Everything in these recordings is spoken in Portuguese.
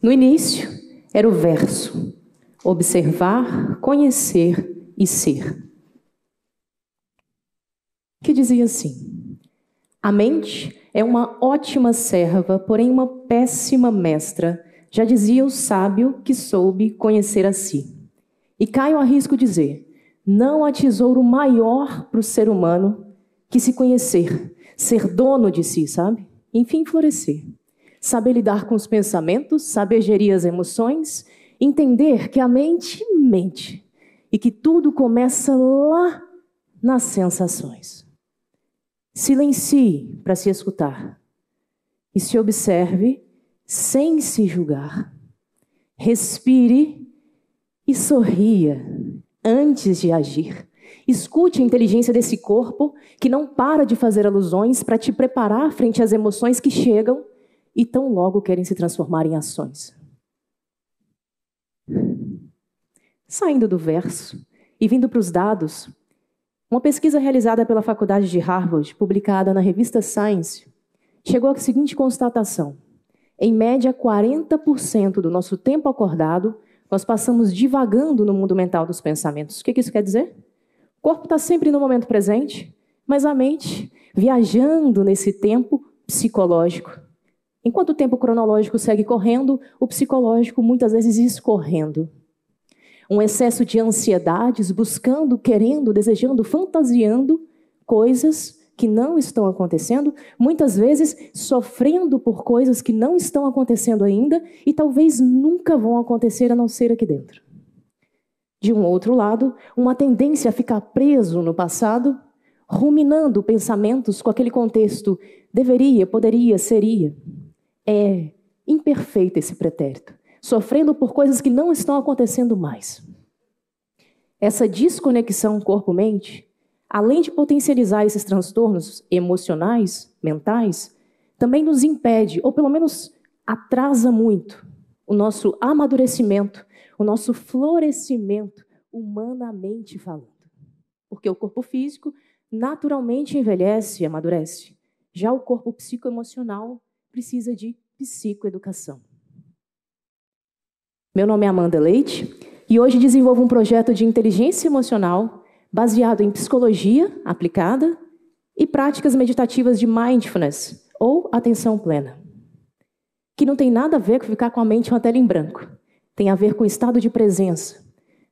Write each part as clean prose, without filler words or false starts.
No início, era o verso: observar, conhecer e ser. Que dizia assim: a mente é uma ótima serva, porém uma péssima mestra, já dizia o sábio que soube conhecer a si. E Caio arrisco dizer: não há tesouro maior para o ser humano que se conhecer, ser dono de si, sabe? Enfim, florescer. Saber lidar com os pensamentos, saber gerir as emoções, entender que a mente mente e que tudo começa lá nas sensações. Silencie para se escutar e se observe sem se julgar. Respire e sorria antes de agir. Escute a inteligência desse corpo que não para de fazer alusões para te preparar frente às emoções que chegam e tão logo querem se transformar em ações. Saindo do verso e vindo para os dados, uma pesquisa realizada pela Faculdade de Harvard, publicada na revista Science, chegou à seguinte constatação: em média, 40% do nosso tempo acordado, nós passamos divagando no mundo mental dos pensamentos. O que isso quer dizer? O corpo está sempre no momento presente, mas a mente viajando nesse tempo psicológico. Enquanto o tempo cronológico segue correndo, o psicológico muitas vezes escorrendo. Um excesso de ansiedades, buscando, querendo, desejando, fantasiando coisas que não estão acontecendo, muitas vezes sofrendo por coisas que não estão acontecendo ainda e talvez nunca vão acontecer a não ser aqui dentro. De um outro lado, uma tendência a ficar preso no passado, ruminando pensamentos com aquele contexto deveria, poderia, seria. É imperfeito esse pretérito, sofrendo por coisas que não estão acontecendo mais. Essa desconexão corpo-mente, além de potencializar esses transtornos emocionais, mentais, também nos impede, ou pelo menos atrasa muito, o nosso amadurecimento, o nosso florescimento, humanamente falando. Porque o corpo físico naturalmente envelhece e amadurece. Já o corpo psicoemocional precisa de psicoeducação. Meu nome é Amanda Leite e hoje desenvolvo um projeto de inteligência emocional baseado em psicologia aplicada e práticas meditativas de mindfulness, ou atenção plena. Que não tem nada a ver com ficar com a mente em uma tela em branco. Tem a ver com estado de presença.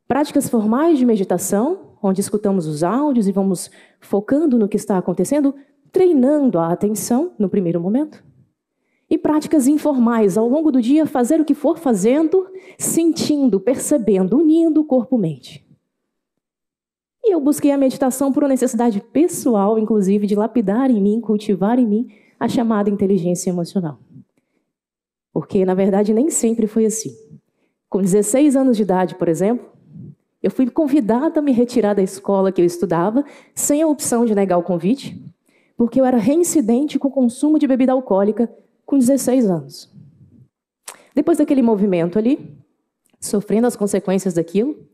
Práticas formais de meditação, onde escutamos os áudios e vamos focando no que está acontecendo, treinando a atenção no primeiro momento. E práticas informais, ao longo do dia, fazer o que for fazendo, sentindo, percebendo, unindo corpo-mente. E eu busquei a meditação por uma necessidade pessoal, inclusive, de lapidar em mim, cultivar em mim a chamada inteligência emocional. Porque, na verdade, nem sempre foi assim. Com 16 anos de idade, por exemplo, eu fui convidada a me retirar da escola que eu estudava, sem a opção de negar o convite, porque eu era reincidente com o consumo de bebida alcoólica com 16 anos. Depois daquele movimento ali, sofrendo as consequências daquilo,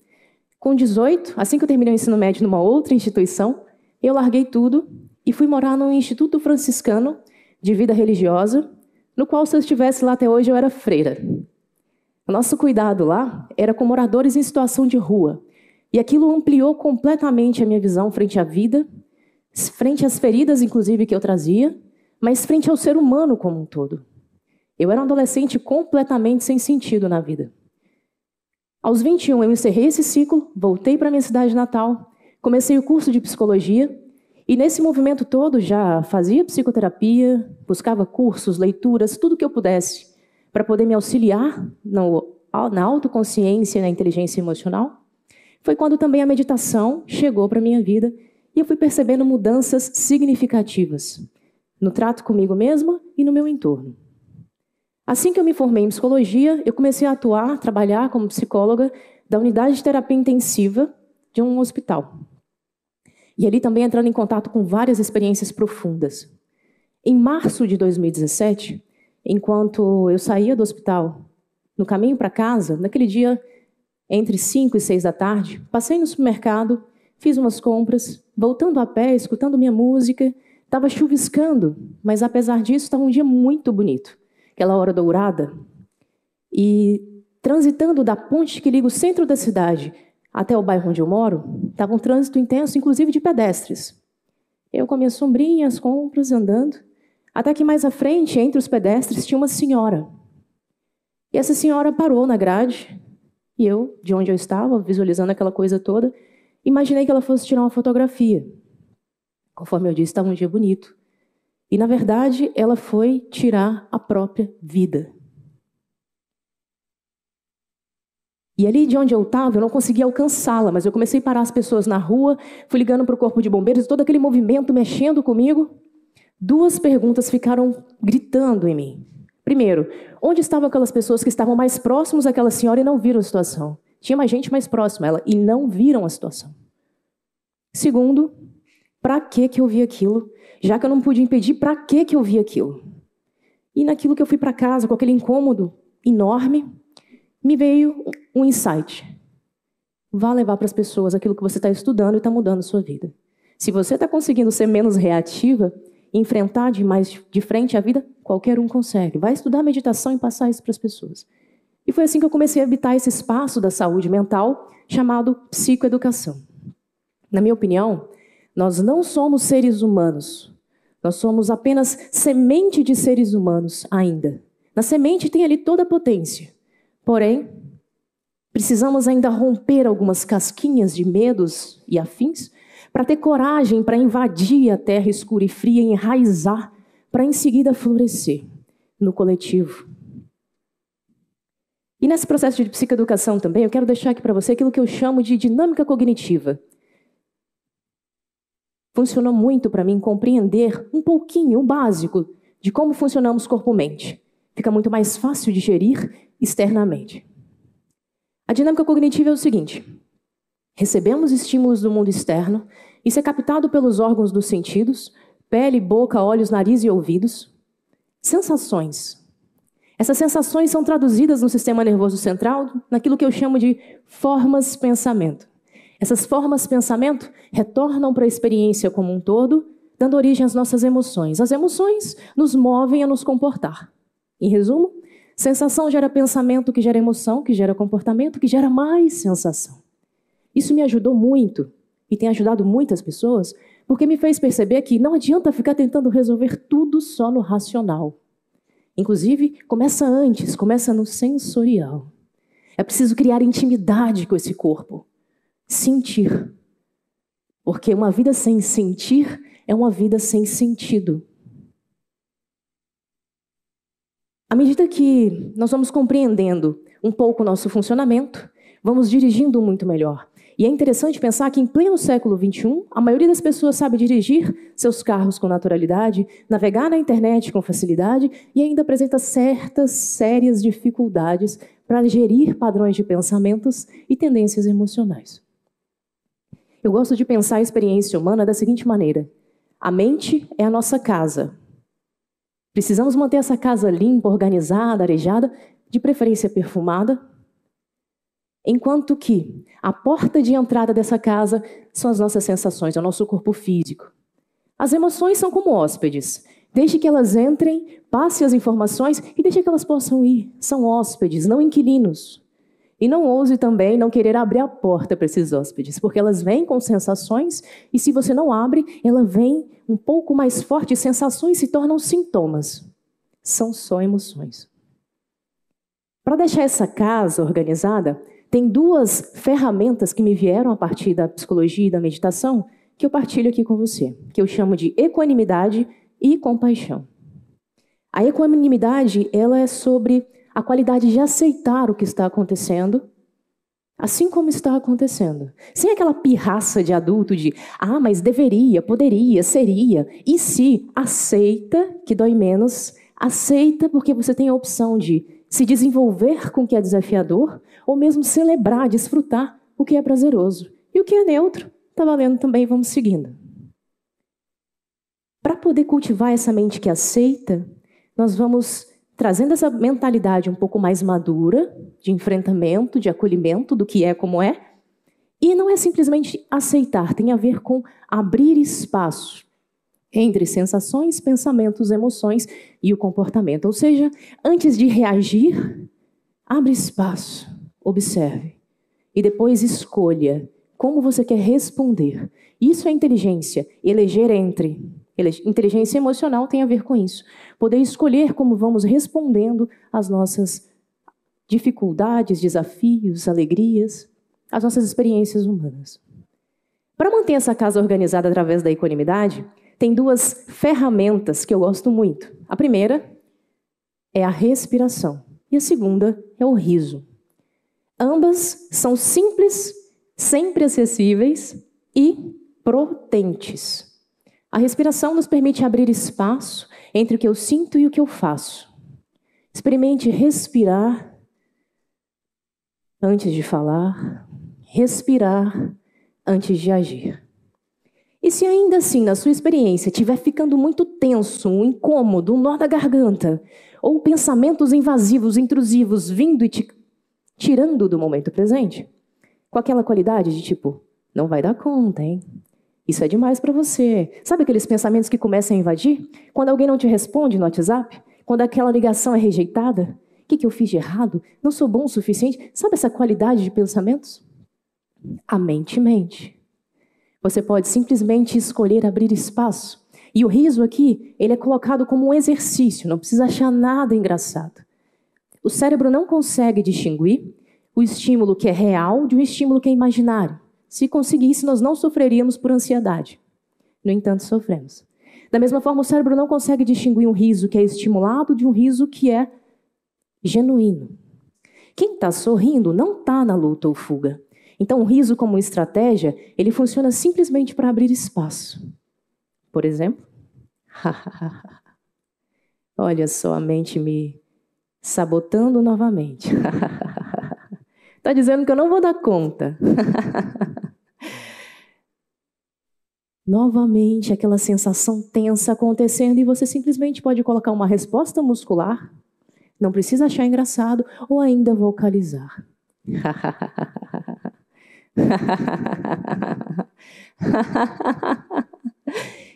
com 18, assim que eu terminei o ensino médio numa outra instituição, eu larguei tudo e fui morar num instituto franciscano de vida religiosa, no qual, se eu estivesse lá até hoje, eu era freira. O nosso cuidado lá era com moradores em situação de rua. E aquilo ampliou completamente a minha visão frente à vida, frente às feridas, inclusive, que eu trazia, mas frente ao ser humano como um todo. Eu era um adolescente completamente sem sentido na vida. Aos 21, eu encerrei esse ciclo, voltei para minha cidade natal, comecei o curso de psicologia, e nesse movimento todo já fazia psicoterapia, buscava cursos, leituras, tudo que eu pudesse, para poder me auxiliar na autoconsciência e na inteligência emocional. Foi quando também a meditação chegou para a minha vida, e eu fui percebendo mudanças significativas no trato comigo mesma e no meu entorno. Assim que eu me formei em psicologia, eu comecei a atuar, trabalhar como psicóloga da unidade de terapia intensiva de um hospital. E ali também entrando em contato com várias experiências profundas. Em março de 2017, enquanto eu saía do hospital, no caminho para casa, naquele dia, entre 5 e 6 da tarde, passei no supermercado, fiz umas compras, voltando a pé, escutando minha música. Estava chuviscando, mas apesar disso, estava um dia muito bonito. aquela hora dourada, e transitando da ponte que liga o centro da cidade até o bairro onde eu moro, estava um trânsito intenso, inclusive de pedestres. Eu com a minha sombrinha, as compras, andando, até que mais à frente, entre os pedestres, tinha uma senhora. E essa senhora parou na grade, e eu, de onde eu estava, visualizando aquela coisa toda, imaginei que ela fosse tirar uma fotografia. Conforme eu disse, estava um dia bonito. E, na verdade, ela foi tirar a própria vida. E ali de onde eu estava, eu não conseguia alcançá-la, mas eu comecei a parar as pessoas na rua, fui ligando para o corpo de bombeiros, todo aquele movimento mexendo comigo. Duas perguntas ficaram gritando em mim. Primeiro, onde estavam aquelas pessoas que estavam mais próximos àquela senhora e não viram a situação? Tinha mais gente mais próxima a ela e não viram a situação. Segundo, para que eu vi aquilo? Já que eu não pude impedir, para que eu vi aquilo? E naquilo que eu fui para casa, com aquele incômodo enorme, me veio um insight. Vá levar para as pessoas aquilo que você está estudando e está mudando a sua vida. Se você está conseguindo ser menos reativa, enfrentar de frente a vida, qualquer um consegue. Vai estudar meditação e passar isso para as pessoas. E foi assim que eu comecei a habitar esse espaço da saúde mental chamado psicoeducação. Na minha opinião, nós não somos seres humanos. Nós somos apenas semente de seres humanos ainda. Na semente tem ali toda a potência. Porém, precisamos ainda romper algumas casquinhas de medos e afins para ter coragem para invadir a terra escura e fria e enraizar, para em seguida florescer no coletivo. E nesse processo de psicoeducação também, eu quero deixar aqui para você aquilo que eu chamo de dinâmica cognitiva. Funcionou muito para mim compreender um pouquinho, o básico, de como funcionamos corpo-mente. Fica muito mais fácil de gerir externamente. A dinâmica cognitiva é o seguinte: recebemos estímulos do mundo externo, isso é captado pelos órgãos dos sentidos, pele, boca, olhos, nariz e ouvidos. Sensações. Essas sensações são traduzidas no sistema nervoso central naquilo que eu chamo de formas pensamento. Essas formas pensamento retornam para a experiência como um todo, dando origem às nossas emoções. As emoções nos movem a nos comportar. Em resumo, sensação gera pensamento, que gera emoção, que gera comportamento, que gera mais sensação. Isso me ajudou muito e tem ajudado muitas pessoas, porque me fez perceber que não adianta ficar tentando resolver tudo só no racional. Inclusive, começa antes, começa no sensorial. É preciso criar intimidade com esse corpo. Sentir. Porque uma vida sem sentir é uma vida sem sentido. À medida que nós vamos compreendendo um pouco o nosso funcionamento, vamos dirigindo muito melhor. E é interessante pensar que em pleno século XXI, a maioria das pessoas sabe dirigir seus carros com naturalidade, navegar na internet com facilidade e ainda apresenta certas sérias dificuldades para gerir padrões de pensamentos e tendências emocionais. Eu gosto de pensar a experiência humana da seguinte maneira: a mente é a nossa casa. Precisamos manter essa casa limpa, organizada, arejada, de preferência perfumada. Enquanto que a porta de entrada dessa casa são as nossas sensações, é o nosso corpo físico. As emoções são como hóspedes. Deixe que elas entrem, passe as informações e deixe que elas possam ir. São hóspedes, não inquilinos. E não ouse também não querer abrir a porta para esses hóspedes, porque elas vêm com sensações e se você não abre, ela vem um pouco mais forte. Sensações se tornam sintomas. São só emoções. Para deixar essa casa organizada, tem duas ferramentas que me vieram a partir da psicologia e da meditação que eu partilho aqui com você, que eu chamo de equanimidade e compaixão. A equanimidade, ela é sobre a qualidade de aceitar o que está acontecendo, assim como está acontecendo. Sem aquela pirraça de adulto de, mas deveria, poderia, seria. E se aceita, que dói menos, aceita porque você tem a opção de se desenvolver com o que é desafiador, ou mesmo celebrar, desfrutar o que é prazeroso. E o que é neutro, está valendo também, vamos seguindo. Para poder cultivar essa mente que aceita, nós vamos trazendo essa mentalidade um pouco mais madura, de enfrentamento, de acolhimento do que é como é. E não é simplesmente aceitar, tem a ver com abrir espaço. entre sensações, pensamentos, emoções e o comportamento. Ou seja, antes de reagir, abre espaço, observe e depois escolha como você quer responder. Isso é inteligência. Eleger entre. Inteligência emocional tem a ver com isso. Poder escolher como vamos respondendo às nossas dificuldades, desafios, alegrias, às nossas experiências humanas. Para manter essa casa organizada através da equanimidade, tem duas ferramentas que eu gosto muito. A primeira é a respiração e a segunda é o riso. Ambas são simples, sempre acessíveis e potentes. A respiração nos permite abrir espaço entre o que eu sinto e o que eu faço. Experimente respirar antes de falar, respirar antes de agir. E se ainda assim, na sua experiência, estiver ficando muito tenso, um incômodo, um nó da garganta, ou pensamentos invasivos, intrusivos, vindo e te tirando do momento presente, com aquela qualidade de tipo, não vai dar conta, hein? Isso é demais para você. Sabe aqueles pensamentos que começam a invadir? Quando alguém não te responde no WhatsApp? Quando aquela ligação é rejeitada? O que eu fiz de errado? Não sou bom o suficiente? Sabe essa qualidade de pensamentos? A mente mente. Você pode simplesmente escolher abrir espaço. E o riso aqui, ele é colocado como um exercício, não precisa achar nada engraçado. O cérebro não consegue distinguir o estímulo que é real de um estímulo que é imaginário. Se conseguisse, nós não sofreríamos por ansiedade. No entanto, sofremos. Da mesma forma, o cérebro não consegue distinguir um riso que é estimulado de um riso que é genuíno. Quem está sorrindo não está na luta ou fuga. Então, o riso como estratégia, ele funciona simplesmente para abrir espaço. Por exemplo, olha só a mente me sabotando novamente. Está dizendo que eu não vou dar conta. Novamente, aquela sensação tensa acontecendo e você simplesmente pode colocar uma resposta muscular, não precisa achar engraçado, ou ainda vocalizar.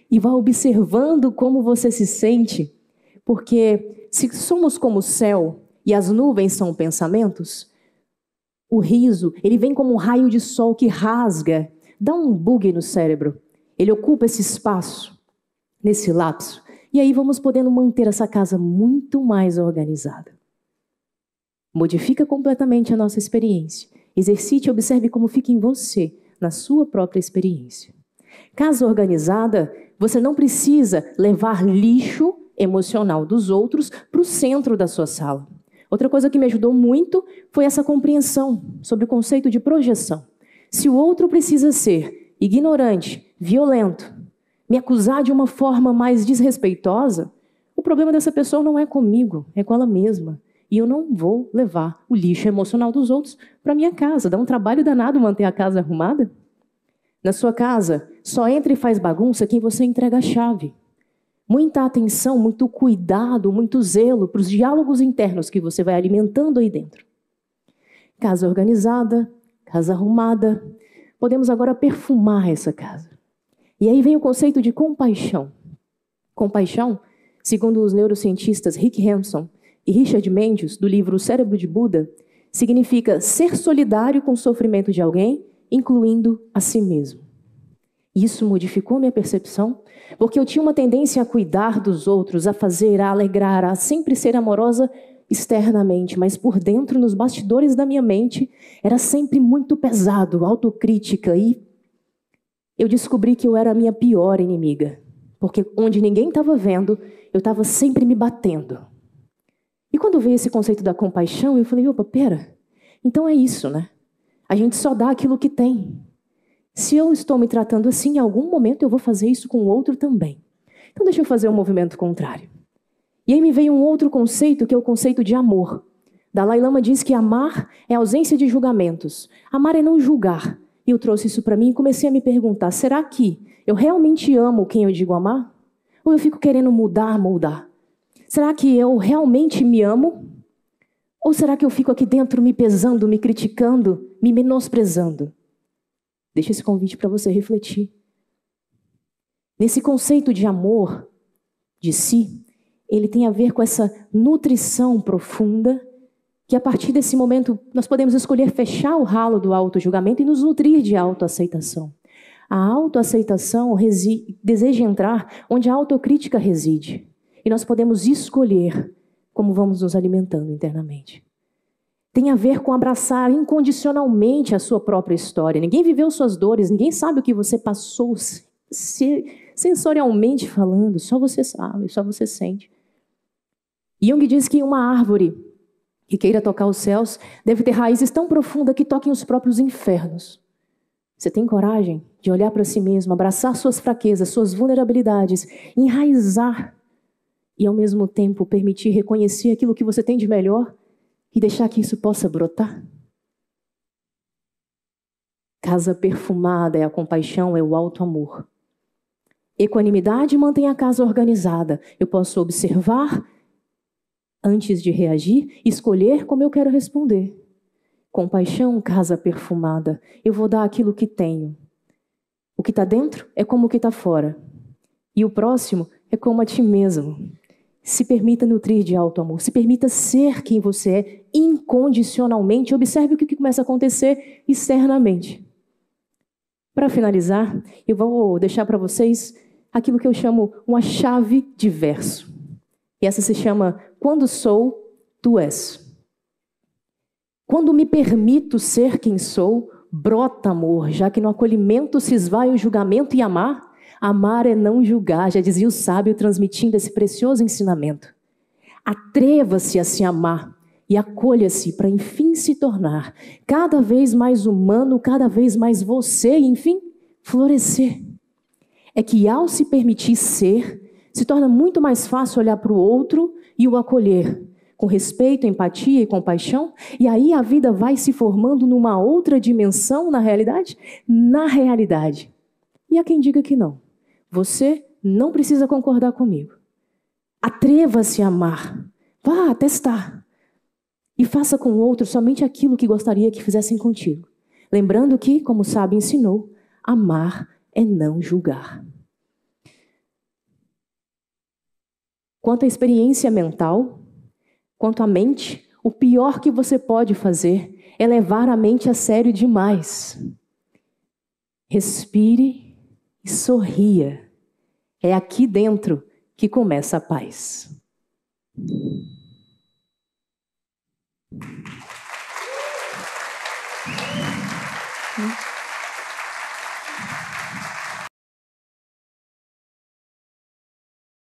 E vá observando como você se sente, porque se somos como o céu e as nuvens são pensamentos, o riso, ele vem como um raio de sol que rasga, dá um bug no cérebro. Ele ocupa esse espaço, nesse lapso. E aí vamos podendo manter essa casa muito mais organizada. Modifica completamente a nossa experiência. Exercite e observe como fica em você, na sua própria experiência. Casa organizada, você não precisa levar lixo emocional dos outros para o centro da sua sala. Outra coisa que me ajudou muito foi essa compreensão sobre o conceito de projeção. Se o outro precisa ser ignorante, violento, me acusar de uma forma mais desrespeitosa, o problema dessa pessoa não é comigo, é com ela mesma. E eu não vou levar o lixo emocional dos outros para minha casa. Dá um trabalho danado manter a casa arrumada. Na sua casa, só entra e faz bagunça quem você entrega a chave. Muita atenção, muito cuidado, muito zelo para os diálogos internos que você vai alimentando aí dentro. Casa organizada, casa arrumada. Podemos agora perfumar essa casa. E aí vem o conceito de compaixão. Compaixão, segundo os neurocientistas Rick Hanson e Richard Mendes, do livro O Cérebro de Buda, significa ser solidário com o sofrimento de alguém, incluindo a si mesmo. Isso modificou minha percepção, porque eu tinha uma tendência a cuidar dos outros, a fazer, a alegrar, a sempre ser amorosa externamente, mas por dentro, nos bastidores da minha mente, era sempre muito pesado, autocrítica, e eu descobri que eu era a minha pior inimiga, porque onde ninguém estava vendo, eu estava sempre me batendo. E quando veio esse conceito da compaixão, eu falei, opa, pera, então é isso, né? A gente só dá aquilo que tem. Se eu estou me tratando assim, em algum momento eu vou fazer isso com o outro também. Então deixa eu fazer um movimento contrário. E aí me veio um outro conceito, que é o conceito de amor. Dalai Lama diz que amar é ausência de julgamentos. Amar é não julgar. E eu trouxe isso para mim e comecei a me perguntar, será que eu realmente amo quem eu digo amar? Ou eu fico querendo mudar, moldar? Será que eu realmente me amo? Ou será que eu fico aqui dentro me pesando, me criticando, me menosprezando? Deixa esse convite para você refletir. Nesse conceito de amor de si, ele tem a ver com essa nutrição profunda, que a partir desse momento nós podemos escolher fechar o ralo do auto-julgamento e nos nutrir de autoaceitação. A autoaceitação deseja entrar onde a autocrítica reside. E nós podemos escolher como vamos nos alimentando internamente. Tem a ver com abraçar incondicionalmente a sua própria história. Ninguém viveu suas dores, ninguém sabe o que você passou sensorialmente falando, só você sabe, só você sente. Jung diz que uma árvore que queira tocar os céus deve ter raízes tão profundas que toquem os próprios infernos. Você tem coragem de olhar para si mesmo, abraçar suas fraquezas, suas vulnerabilidades, enraizar e ao mesmo tempo permitir reconhecer aquilo que você tem de melhor e deixar que isso possa brotar? Casa perfumada é a compaixão, é o alto amor. Equanimidade mantém a casa organizada. Eu posso observar antes de reagir, escolher como eu quero responder. Compaixão, casa perfumada. Eu vou dar aquilo que tenho. O que está dentro é como o que está fora. E o próximo é como a ti mesmo. Se permita nutrir de alto amor. Se permita ser quem você é incondicionalmente. Observe o que começa a acontecer externamente. Para finalizar, eu vou deixar para vocês aquilo que eu chamo uma chave de verso. E essa se chama Quando Sou, Tu És. Quando me permito ser quem sou, brota amor, já que no acolhimento se esvai o julgamento e amar. Amar é não julgar, já dizia o sábio transmitindo esse precioso ensinamento. Atreva-se a se amar e acolha-se para enfim se tornar cada vez mais humano, cada vez mais você e enfim florescer. É que ao se permitir ser, se torna muito mais fácil olhar para o outro e o acolher, com respeito, empatia e compaixão, e aí a vida vai se formando numa outra dimensão na realidade? Na realidade. E há quem diga que não. Você não precisa concordar comigo. Atreva-se a amar. Vá testar. E faça com o outro somente aquilo que gostaria que fizessem contigo. Lembrando que, como o sábio ensinou, amar é não julgar. Quanto à experiência mental, quanto à mente, o pior que você pode fazer é levar a mente a sério demais. Respire e sorria. É aqui dentro que começa a paz.